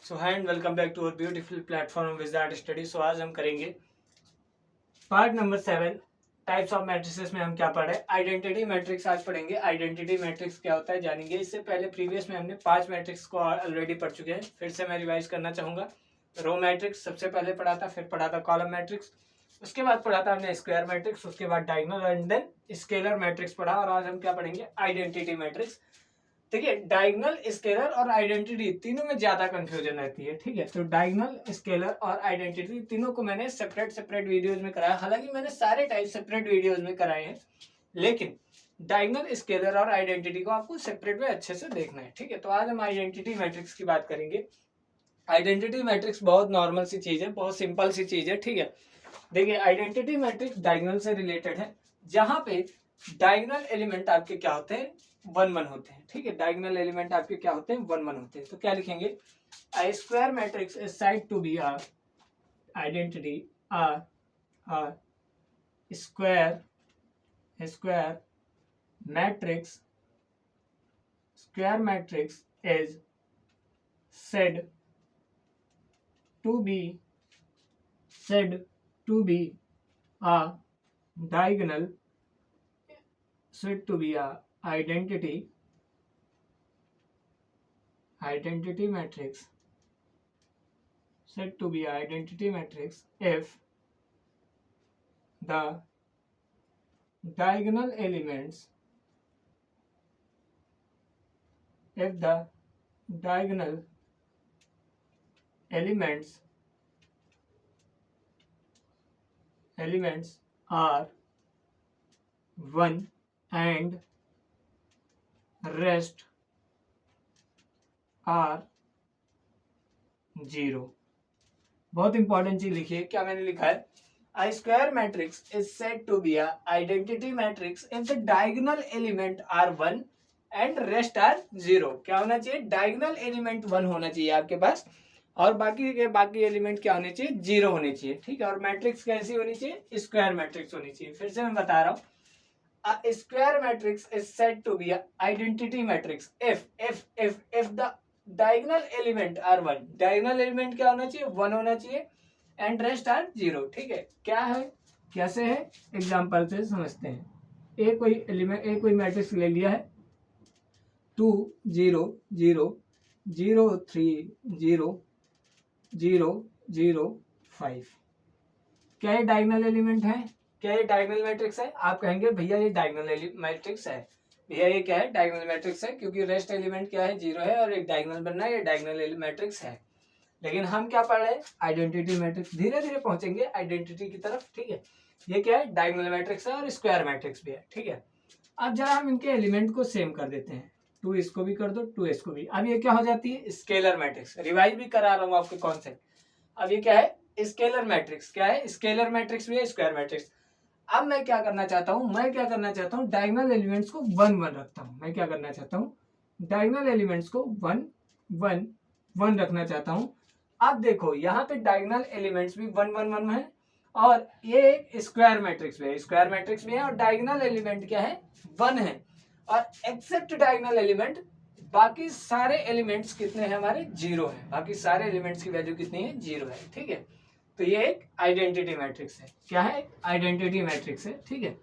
So hi and welcome back to our beautiful platform wizard study. So आज हम करेंगे part number 7 types of matrices में हम क्या पढ़े आइडेंटिटी मैट्रिक्स आज पढ़ेंगे। आइडेंटिटी मैट्रिक्स क्या होता है जानेंगे। इससे पहले प्रीवियस में हमने 5 मैट्रिक्स को ऑलरेडी पढ़ चुके हैं। फिर से मैं रिवाइज करना चाहूँगा। रो मैट्रिक्स सबसे पहले पढ़ा था, फिर पढ़ा था कॉलम मैट्रिक्स, उसके बाद पढ़ा था हमने स्क्वायर मैट्रिक्स, उसके बाद diagonal and then scalar matrix पढ़ा। और आज हम क्या पढ़ेंगे आइडेंटिटी मैट्रिक्स। देखिए डायगोनल, स्केलर और आइडेंटिटी तीनों में ज्यादा कंफ्यूजन रहती है। ठीक है, तो डायगोनल, स्केलर और आइडेंटिटी तीनों को मैंने सेपरेट वीडियोस में कराया। हालांकि मैंने सारे टाइप सेपरेट वीडियोस में कराए हैं, लेकिन डायगोनल, स्केलर और आइडेंटिटी को आपको सेपरेट में अच्छे से देखना है। ठीक है, तो आज हम आइडेंटिटी मैट्रिक्स की बात करेंगे। आइडेंटिटी मैट्रिक्स बहुत नॉर्मल सी चीज है, बहुत सिंपल सी चीज है। ठीक है, देखिए आइडेंटिटी मैट्रिक्स डायगोनल से रिलेटेड है, जहां पे डायगोनल एलिमेंट आपके क्या होते हैं, 1 1 होते हैं। ठीक है, डायगोनल एलिमेंट आपके क्या होते हैं, 1 1 होते हैं। तो क्या लिखेंगे, I square matrix is said to be a identity a square matrix is said to be a diagonal, said to be a identity matrix, said to be a identity matrix if the diagonal elements are 1 and rest are 0। बहुत important चीज लिखिए, क्या मैंने लिखा है, I square matrix is said to be a identity matrix if the diagonal element are 1 and rest are 0। क्या होना चाहिए, डायगोनल एलिमेंट 1 होना चाहिए आपके पास, और बाकी एलिमेंट क्या होने चाहिए, 0 होने चाहिए। ठीक है, और मैट्रिक्स कैसी होनी चाहिए, स्क्वायर मैट्रिक्स होनी चाहिए। फिर से मैं बता रहा हूँ, a square matrix is said to be an identity matrix if the diagonal element are 1। diagonal element क्या होना चाहिए, 1 होना चाहिए, and rest are 0। ठीक है, क्या है, कैसे है, एग्जांपल से समझते हैं। एक कोई मैट्रिक्स ले लिया है, 2 0 0 0 3 0 0 0 5। क्या ये डायगोनल एलिमेंट है, क्या ये डायगोनल मैट्रिक्स है? आप कहेंगे भैया ये डायगोनल मैट्रिक्स है। भैया ये क्या है, डायगोनल मैट्रिक्स है, क्योंकि रेस्ट एलिमेंट क्या है, 0 है, और एक डायगोनल बनना है, ये डायगोनल मैट्रिक्स है। लेकिन हम क्या पढ़ रहे हैं, आइडेंटिटी मैट्रिक्स। धीरे धीरे पहुंचेंगे आइडेंटिटी की तरफ। ठीक है, ये क्या है, डायगोनल मैट्रिक्स है और स्क्वायर मैट्रिक्स भी है। ठीक है, अब जरा हम इनके एलिमेंट को सेम कर देते हैं, 2 इसको भी कर दो, 2 इसको भी। अब ये क्या हो जाती है, स्केलर मैट्रिक्स। रिवाइज भी करा रहा हूँ आपके कॉन्सेप्ट। अब ये क्या है, स्केलर मैट्रिक्स। क्या है, स्केलर मैट्रिक्स भी है, स्क्वायर मैट्रिक्स। अब मैं क्या करना चाहता हूँ, डायगोनल एलिमेंट्स को 1 1 रखता हूँ। मैं क्या करना चाहता हूँ, डायगोनल एलिमेंट्स को 1 1 1 रखना चाहता हूँ। अब देखो यहाँ पे डायगोनल एलिमेंट्स भी 1 1 1 है, और ये एक स्क्वायर मैट्रिक्स भी है, और डायगोनल एलिमेंट क्या है, 1 है, और एक्सेप्ट डायगोनल एलिमेंट बाकी सारे एलिमेंट्स कितने हैं हमारे, 0 है। बाकी सारे एलिमेंट्स की वैल्यू कितनी है, 0 है। ठीक है, तो ये एक आइडेंटिटी मैट्रिक्स है। क्या है, आइडेंटिटी मैट्रिक्स है। ठीक है,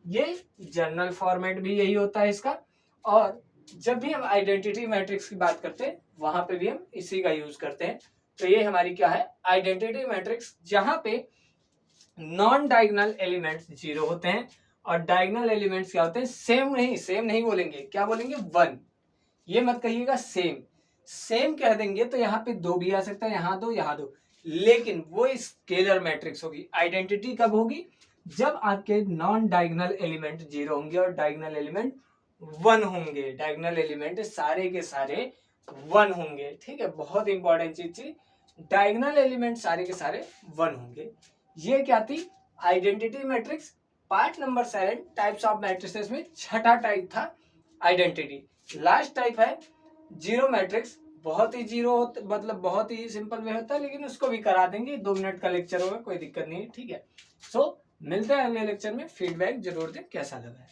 ये जनरल फॉर्मेट भी यही होता है इसका, और जब भी हम आइडेंटिटी मैट्रिक्स की बात करते हैं वहां पे भी हम इसी का यूज करते हैं। तो ये हमारी क्या है, आइडेंटिटी मैट्रिक्स, जहां पे नॉन डायगोनल एलिमेंट्स 0 होते हैं, और डायगोनल एलिमेंट्स क्या होते हैं, सेम नहीं बोलेंगे, क्या बोलेंगे, 1। ये मत कहिएगा सेम कह देंगे तो यहाँ पे 2 भी आ सकता है, यहाँ 2 यहाँ 2, लेकिन वो स्केलर मैट्रिक्स होगी। आइडेंटिटी कब होगी, जब आपके नॉन डायगोनल एलिमेंट 0 होंगे और डायगोनल एलिमेंट 1 होंगे। डायगोनल एलिमेंट सारे के सारे 1 होंगे। ठीक है, बहुत इंपॉर्टेंट चीज थी, डायगोनल एलिमेंट सारे के सारे 1 होंगे। ये क्या थी, identity matrix. Part number 7 types of matrices में छठा टाइप था आइडेंटिटी। लास्ट टाइप है जीरो मैट्रिक्स। बहुत ही सिंपल वे होता है, लेकिन उसको भी करा देंगे। 2 मिनट का लेक्चर होगा, कोई दिक्कत नहीं है। ठीक है, सो मिलते हैं अगले लेक्चर में। फीडबैक जरूर दें कैसा लगा है।